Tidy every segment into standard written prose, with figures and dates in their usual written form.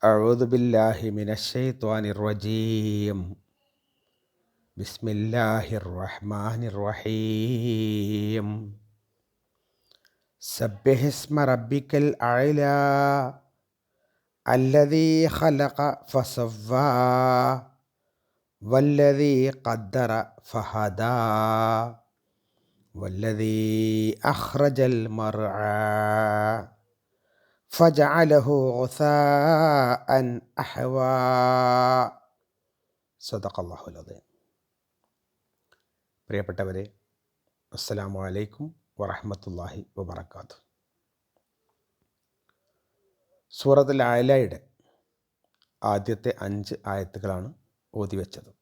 أعوذ بالله من الشيطان الرجيم. بسم الله الرحمن الرحيم. سبح اسم ربك الأعلى الذي خلق فسوى والذي قدر فهدى والذي أخرج المرعى فجعله غثاء أحوى. സദഖല്ലാഹുൽ അദീം. പ്രിയപ്പെട്ടവരെ, അസ്സലാമു അലൈക്കും വറഹ്മത്തുള്ളാഹി വബറകാതുഹു. സൂറത്തുൽ അഅലയുടെ ആദ്യത്തെ 5 ആയത്തുകളാണ് ഓതിവെച്ചത്.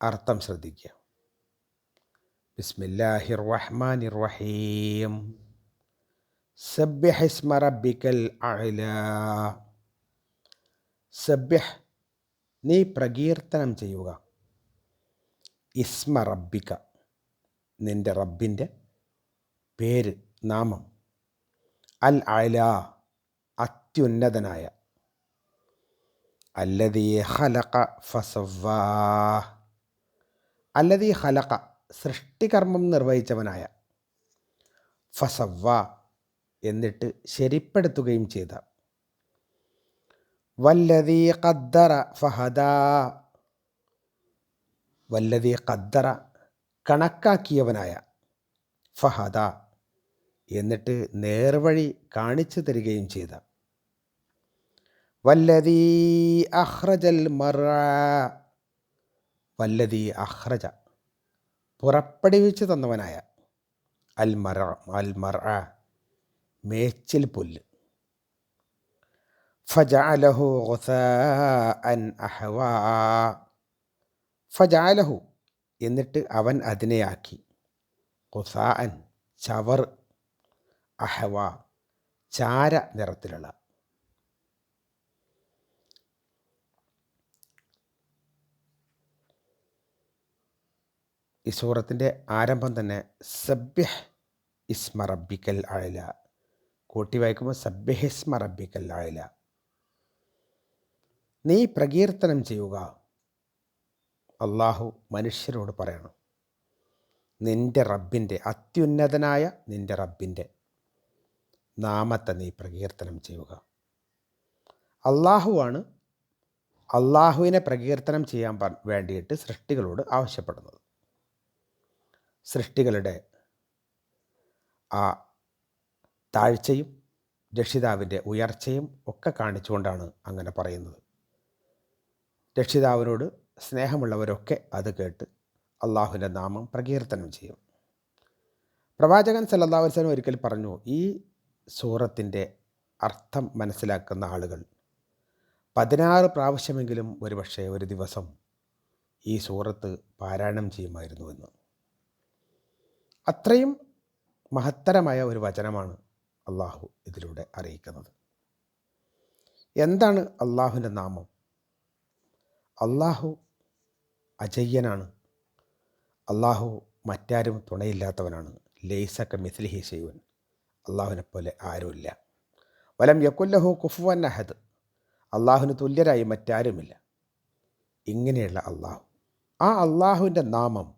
അർത്ഥം ശ്രദ്ധിക്കുക. ബിസ്മില്ലാഹിർ റഹ്മാനിർ റഹീം. സബ്ബിഹ് ഇസ്മ റബ്ബിക്കൽ അഅലാ. സബ്ബിഹ്, നീ പ്രകീർത്തനം ചെയ്യുക. ഇസ്മ റബ്ബിക, നിൻ്റെ റബ്ബിൻ്റെ പേര്, നാമം. അൽ അഅലാ, അത്യുന്നതനായ. അല്ലദീ ഖലഖ ഫസവ്വാ, അല്ലദീ ഖലഖ, സൃഷ്ടികർമ്മം നിർവഹിച്ചവനായ. ഫസവ്വാ, എന്നിട്ട് ശരിപ്പെടുത്തുകയും ചെയ്ത. വല്ലദീ ഖദ്ദറ ഫഹദാ, വല്ലദീ ഖദ്ദറ, കണക്കാക്കിയവനായ. ഫഹദ, എന്നിട്ട് നേർവഴി കാണിച്ചു തരികയും ചെയ്ത. വല്ലദീ അഖ്റജൽ മർഅ, വല്ലദീ അഖ്റജ, പുറപ്പെടുവിച്ചു തന്നവനായ. അൽ മർഅ, മേച്ചിൽ പുല്ല്. ഫജഅലഹു ഗുസാഅൻ അഹ്വാ, ഫജഅലഹു, എന്നിട്ട് അവൻ അതിനെയാക്കി. ഗുസാഅൻ, ചവർ. അഹ്വാ, ചാര നിറത്തിലുള്ള. ഈ സൂറത്തിൻ്റെ ആരംഭം തന്നെ സബ്ബിഹ് ഇസ്മ റബ്ബിക്കൽ അഅല, കൂട്ടി വായിക്കുമ്പോൾ സബ്ബിഹ് ഇസ്മ റബ്ബിക്കൽ അഅല, നീ പ്രകീർത്തനം ചെയ്യുക. അള്ളാഹു മനുഷ്യരോട് പറയണം, നിൻ്റെ റബ്ബിൻ്റെ, അത്യുന്നതനായ നിൻ്റെ റബ്ബിൻ്റെ നാമത്തെ നീ പ്രകീർത്തനം ചെയ്യുക. അള്ളാഹുവാണ് അള്ളാഹുവിനെ പ്രകീർത്തനം ചെയ്യാൻ വേണ്ടിയിട്ട് സൃഷ്ടികളോട് ആവശ്യപ്പെടുന്നത്. സൃഷ്ടികളുടെ ആ താഴ്ചയും രക്ഷിതാവിൻ്റെ ഉയർച്ചയും ഒക്കെ കാണിച്ചുകൊണ്ടാണ് അങ്ങനെ പറയുന്നത്. രക്ഷിതാവിനോട് സ്നേഹമുള്ളവരൊക്കെ അത് കേട്ട് അള്ളാഹുവിൻ്റെ നാമം പ്രകീർത്തനം ചെയ്യും. പ്രവാചകൻ സല്ലല്ലാഹു അലൈഹി വസല്ലം ഒരിക്കൽ പറഞ്ഞു, ഈ സൂറത്തിൻ്റെ അർത്ഥം മനസ്സിലാക്കുന്ന ആളുകൾ 16 പ്രാവശ്യമെങ്കിലും ഒരുപക്ഷെ ഒരു ദിവസം ഈ സൂറത്ത് പാരായണം ചെയ്യുമായിരുന്നുവെന്ന്. അത്രയും മഹത്തരമായ ഒരു വചനമാണ് അള്ളാഹു ഇതിലൂടെ അറിയിക്കുന്നത്. എന്താണ് അള്ളാഹുവിൻ്റെ നാമം? അള്ളാഹു അജയ്യനാണ്. അള്ളാഹു മറ്റാരും തുണയില്ലാത്തവനാണ്. ലൈസ കമിസ്ലിഹി ശൈഉൻ, അള്ളാഹുവിനെ പോലെ ആരുമില്ല. വലം യകുല്ലഹു കുഫുവൻ അഹദ്, അള്ളാഹുവിന് തുല്യരായി മറ്റാരുമില്ല. ഇങ്ങനെയുള്ള അള്ളാഹു, ആ അള്ളാഹുവിൻ്റെ നാമം,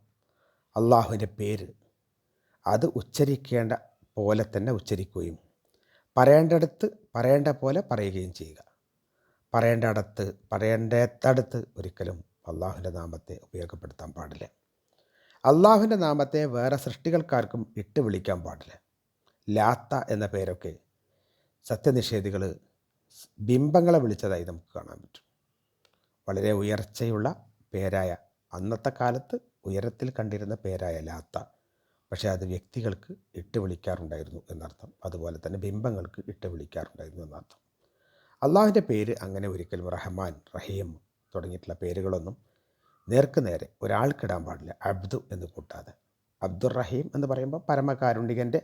അള്ളാഹുവിൻ്റെ പേര്, അത് ഉച്ചരിക്കേണ്ട പോലെ തന്നെ ഉച്ചരിക്കുകയും പറയേണ്ടടുത്ത് പറയേണ്ട പോലെ പറയുകയും ചെയ്യുക. പറയേണ്ടടുത്ത് ഒരിക്കലും അള്ളാഹുവിൻ്റെ നാമത്തെ ഉപയോഗപ്പെടുത്താൻ പാടില്ല. അള്ളാഹുവിൻ്റെ നാമത്തെ വേറെ സൃഷ്ടികൾക്കാർക്കും ഇട്ട് വിളിക്കാൻ പാടില്ല. ലാത്ത എന്ന പേരൊക്കെ സത്യനിഷേധികൾ ബിംബങ്ങളെ വിളിച്ചതായി നമുക്ക് കാണാൻ പറ്റും. വളരെ ഉയർച്ചയുള്ള പേരായ, അന്നത്തെ കാലത്ത് ഉയരത്തിൽ കണ്ടിരുന്ന പേരായ ലാത്ത, പക്ഷേ അത് വ്യക്തികൾക്ക് ഇട്ട് വിളിക്കാറുണ്ടായിരുന്നു എന്നർത്ഥം. അതുപോലെ തന്നെ ബിംബങ്ങൾക്ക് ഇട്ട് വിളിക്കാറുണ്ടായിരുന്നു എന്നർത്ഥം. അള്ളാഹുവിൻ്റെ പേര് അങ്ങനെ ഒരിക്കലും റഹ്മാൻ, റഹീം തുടങ്ങിയിട്ടുള്ള പേരുകളൊന്നും നേർക്ക് നേരെ ഒരാൾക്കിടാൻ പാടില്ല, അബ്ദു എന്ന് കൂട്ടാതെ. അബ്ദുർ റഹീം എന്ന് പറയുമ്പോൾ പരമകാരുണികൻ്റെ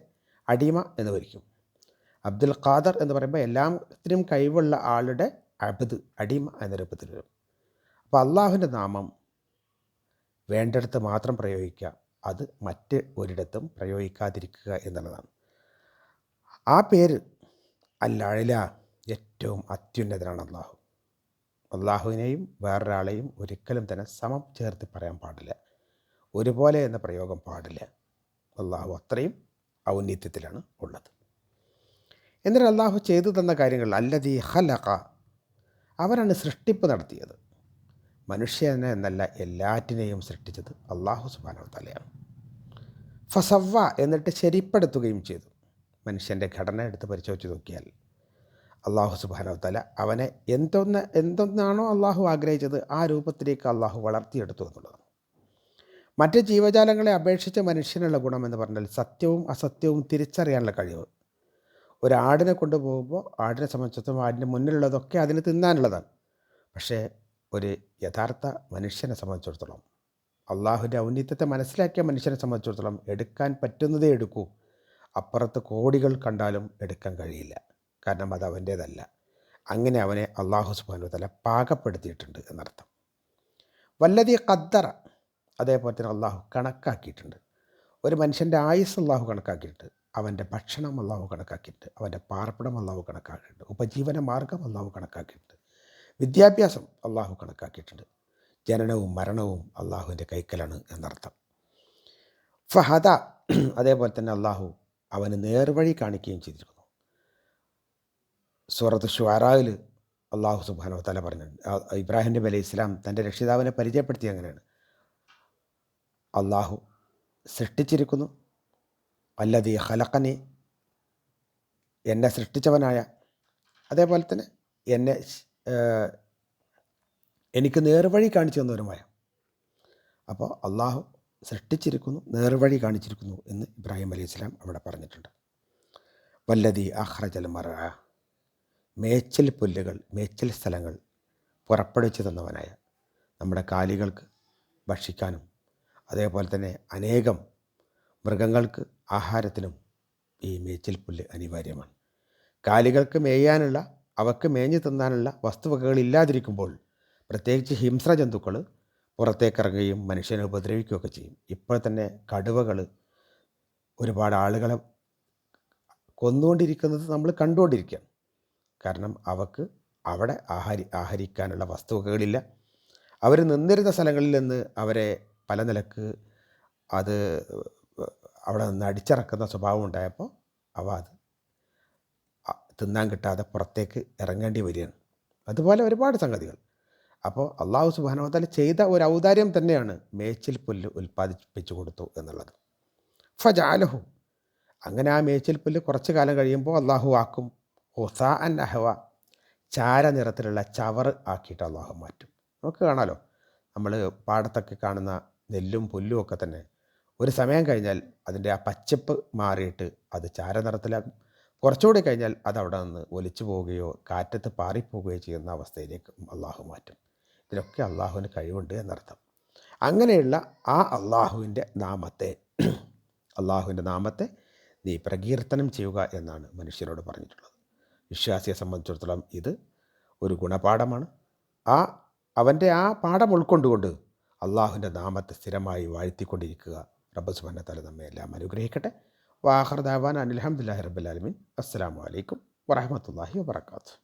അടിമ എന്ന് വരിക്കും. അബ്ദുൽ ഖാദർ എന്ന് പറയുമ്പോൾ എല്ലാത്തിനും കഴിവുള്ള ആളുടെ അബ്ദ്, അടിമ എന്ന രൂപത്തിൽ വരും. അപ്പോൾ അള്ളാഹുവിൻ്റെ നാമം വേണ്ടിടത്ത് മാത്രം പ്രയോഗിക്കുക, അത് മറ്റ് ഒരിടത്തും പ്രയോഗിക്കാതിരിക്കുക എന്നുള്ളതാണ്. ആ പേര് അൽ അഅല, ഏറ്റവും അത്യുന്നതനാണ് അള്ളാഹു. അള്ളാഹുവിനെയും വേറൊരാളെയും ഒരിക്കലും തന്നെ സമം ചേർത്ത് പറയാൻ പാടില്ല. ഒരുപോലെ എന്ന പ്രയോഗം പാടില്ല. അള്ളാഹു അത്രയും ഔന്നത്യത്തിലാണ് ഉള്ളത്. എന്നിട്ട് അള്ളാഹു ചെയ്തു തന്ന കാര്യങ്ങൾ അല്ലദീ ഖലഖ, അവരാണ് സൃഷ്ടിപ്പ് നടത്തിയത്. മനുഷ്യനെ എന്നല്ല, എല്ലാറ്റിനെയും സൃഷ്ടിച്ചത് അള്ളാഹു സുബ്ഹാനഹു വ തആലയാണ്. ഫസവ്വ, എന്നിട്ട് ശരിപ്പെടുത്തുകയും ചെയ്തു. മനുഷ്യൻ്റെ ഘടന എടുത്ത് പരിശോധിച്ച് നോക്കിയാൽ അള്ളാഹു സുബ്ഹാനഹു വ തആല അവനെ എന്തൊന്നാണോ അള്ളാഹു ആഗ്രഹിച്ചത് ആ രൂപത്തിലേക്ക് അള്ളാഹു വളർത്തിയെടുത്തു എന്നുള്ളതാണ്. മറ്റ് ജീവജാലങ്ങളെ അപേക്ഷിച്ച് മനുഷ്യനുള്ള ഗുണമെന്ന് പറഞ്ഞാൽ സത്യവും അസത്യവും തിരിച്ചറിയാനുള്ള കഴിവ്. ഒരാടിനെ കൊണ്ടുപോകുമ്പോൾ ആടിനെ സംബന്ധിച്ചിടത്തോളം ആടിൻ്റെ മുന്നിലുള്ളതൊക്കെ അതിന് തിന്നാനുള്ളതാണ്. പക്ഷേ ഒരു യഥാർത്ഥ മനുഷ്യനെ സംബന്ധിച്ചിടത്തോളം, അള്ളാഹുവിൻ്റെ ഔന്നത്യത്തെ മനസ്സിലാക്കിയ മനുഷ്യനെ സംബന്ധിച്ചിടത്തോളം എടുക്കാൻ പറ്റുന്നതേ എടുക്കൂ. അപ്പുറത്ത് കോടികൾ കണ്ടാലും എടുക്കാൻ കഴിയില്ല. കാരണം അത് അവൻ്റേതല്ല. അങ്ങനെ അവനെ അള്ളാഹു സുബ്ഹാനഹു വ തആല പാകപ്പെടുത്തിയിട്ടുണ്ട് എന്നർത്ഥം. വല്ലദീ ഖദ്ദറ, അതേപോലെ തന്നെ അള്ളാഹു കണക്കാക്കിയിട്ടുണ്ട്. ഒരു മനുഷ്യൻ്റെ ആയുസ് അള്ളാഹു കണക്കാക്കിയിട്ടുണ്ട്. അവൻ്റെ ഭക്ഷണം അള്ളാഹു കണക്കാക്കിയിട്ടുണ്ട്. അവൻ്റെ പാർപ്പിടം അള്ളാഹു കണക്കാക്കിയിട്ടുണ്ട്. ഉപജീവന മാർഗം അള്ളാഹു കണക്കാക്കിയിട്ടുണ്ട്. വിദ്യാഭ്യാസം അള്ളാഹു കണക്കാക്കിയിട്ടുണ്ട്. ജനനവും മരണവും അള്ളാഹുവിൻ്റെ കൈക്കലാണ് എന്നർത്ഥം. ഫഹദ, അതേപോലെ തന്നെ അള്ളാഹു അവന് നേർവഴി കാണിക്കുകയും ചെയ്തിരിക്കുന്നു. സൂറത്ത് ശുആറായിൽ അള്ളാഹു സുബ്ഹാനഹു വ തആല പറഞ്ഞിട്ടുണ്ട്, ഇബ്രാഹിം നബി അലൈഹി ഇസ്ലാം തൻ്റെ രക്ഷിതാവിനെ പരിചയപ്പെടുത്തി അങ്ങനെയാണ്. അള്ളാഹു സൃഷ്ടിച്ചിരിക്കുന്നു. അല്ലദീ ഖലഖനി, എന്നെ സൃഷ്ടിച്ചവനായ, അതേപോലെ തന്നെ എനിക്ക് നേർവഴി കാണിച്ചു തന്നവരുമായ. അപ്പോൾ അള്ളാഹു സൃഷ്ടിച്ചിരിക്കുന്നു, നേർവഴി കാണിച്ചിരിക്കുന്നു എന്ന് ഇബ്രാഹിം അലൈഹി ഇസ്ലാം അവിടെ പറഞ്ഞിട്ടുണ്ട്. വല്ലദീ അഖ്റജൽ മർഅ, മേച്ചിൽ പുല്ലുകൾ, മേച്ചിൽ സ്ഥലങ്ങൾ പുറപ്പെടുവിച്ച് തന്നവനായ. നമ്മുടെ കാലികൾക്ക് ഭക്ഷിക്കാനും അതേപോലെ തന്നെ അനേകം മൃഗങ്ങൾക്ക് ആഹാരത്തിനും ഈ മേച്ചിൽ പുല്ല് അനിവാര്യമാണ്. കാലികൾക്ക് മേയാനുള്ള, അവക്ക് മേഞ്ഞു തിന്നാനുള്ള വസ്തുവകകളില്ലാതിരിക്കുമ്പോൾ പ്രത്യേകിച്ച് ഹിംസ്ര ജന്തുക്കൾ പുറത്തേക്കിറങ്ങുകയും മനുഷ്യനെ ഉപദ്രവിക്കുകയൊക്കെ ചെയ്യും. ഇപ്പോൾ തന്നെ കടുവകൾ ഒരുപാട് ആളുകളെ കൊന്നുകൊണ്ടിരിക്കുന്നത് നമ്മൾ കണ്ടുകൊണ്ടിരിക്കുകയാണ്. കാരണം അവക്ക് അവിടെ ആഹരിക്കാനുള്ള വസ്തുവകകളില്ല. അവർ നിന്നിരുന്ന സ്ഥലങ്ങളിൽ നിന്ന് അവരെ പല നിലക്ക് അത് അവിടെ നിന്ന് അടിച്ചിറക്കുന്ന സ്വഭാവം ഉണ്ടായപ്പോൾ അവ അത് തിന്നാൻ കിട്ടാതെ പുറത്തേക്ക് ഇറങ്ങേണ്ടി വരികയാണ്. അതുപോലെ ഒരുപാട് സംഗതികൾ. അപ്പോൾ അള്ളാഹു സുബ്ഹാനഹു വ തആല ചെയ്ത ഒരു ഔദാര്യം തന്നെയാണ് മേച്ചിൽ പുല്ല് ഉൽപ്പാദിപ്പിച്ചു കൊടുത്തു എന്നുള്ളത്. ഫജഅലഹു, അങ്ങനെ ആ മേച്ചിൽ പുല്ല് കുറച്ച് കാലം കഴിയുമ്പോൾ അള്ളാഹു ആക്കും ഹുസാഅൻ അഹ്വ, ചാര നിറത്തിലുള്ള ചവറ് ആക്കിയിട്ട് അള്ളാഹു മാറ്റും. നമുക്ക് കാണാമല്ലോ, നമ്മൾ പാടത്തൊക്കെ കാണുന്ന നെല്ലും പുല്ലും ഒക്കെ തന്നെ ഒരു സമയം കഴിഞ്ഞാൽ അതിൻ്റെ ആ പച്ചപ്പ് മാറിയിട്ട് അത് ചാര നിറത്തിലാകും. കുറച്ചുകൂടി കഴിഞ്ഞാൽ അത് അവിടെ നിന്ന് ഒലിച്ചു പോവുകയോ കാറ്റത്ത് പാറിപ്പോവുകയോ ചെയ്യുന്ന അവസ്ഥയിലേക്ക് അള്ളാഹു മാറ്റും. ഇതിലൊക്കെ അള്ളാഹുവിന് കഴിവുണ്ട് എന്നർത്ഥം. അങ്ങനെയുള്ള ആ അള്ളാഹുവിൻ്റെ നാമത്തെ നീ പ്രകീർത്തനം ചെയ്യുക എന്നാണ് മനുഷ്യരോട് പറഞ്ഞിട്ടുള്ളത്. വിശ്വാസിയെ സംബന്ധിച്ചിടത്തോളം ഇത് ഒരു ഗുണപാഠമാണ്. അവൻ്റെ ആ പാഠം ഉൾക്കൊണ്ടുകൊണ്ട് അള്ളാഹുവിൻ്റെ നാമത്തെ സ്ഥിരമായി വാഴ്ത്തിക്കൊണ്ടിരിക്കുക. റബ്ബ് സുബ്ഹാനഹു വ തആല നമ്മെ എല്ലാം അനുഗ്രഹിക്കട്ടെ. വാഖിറു ദഅവാനാ അനിൽ ഹംദുലില്ലാഹി റബ്ബിൽ ആലമീൻ. അസ്സലാമു അലൈക്കും വറഹ്മത്തുള്ളാഹി വബറകാതുഹു.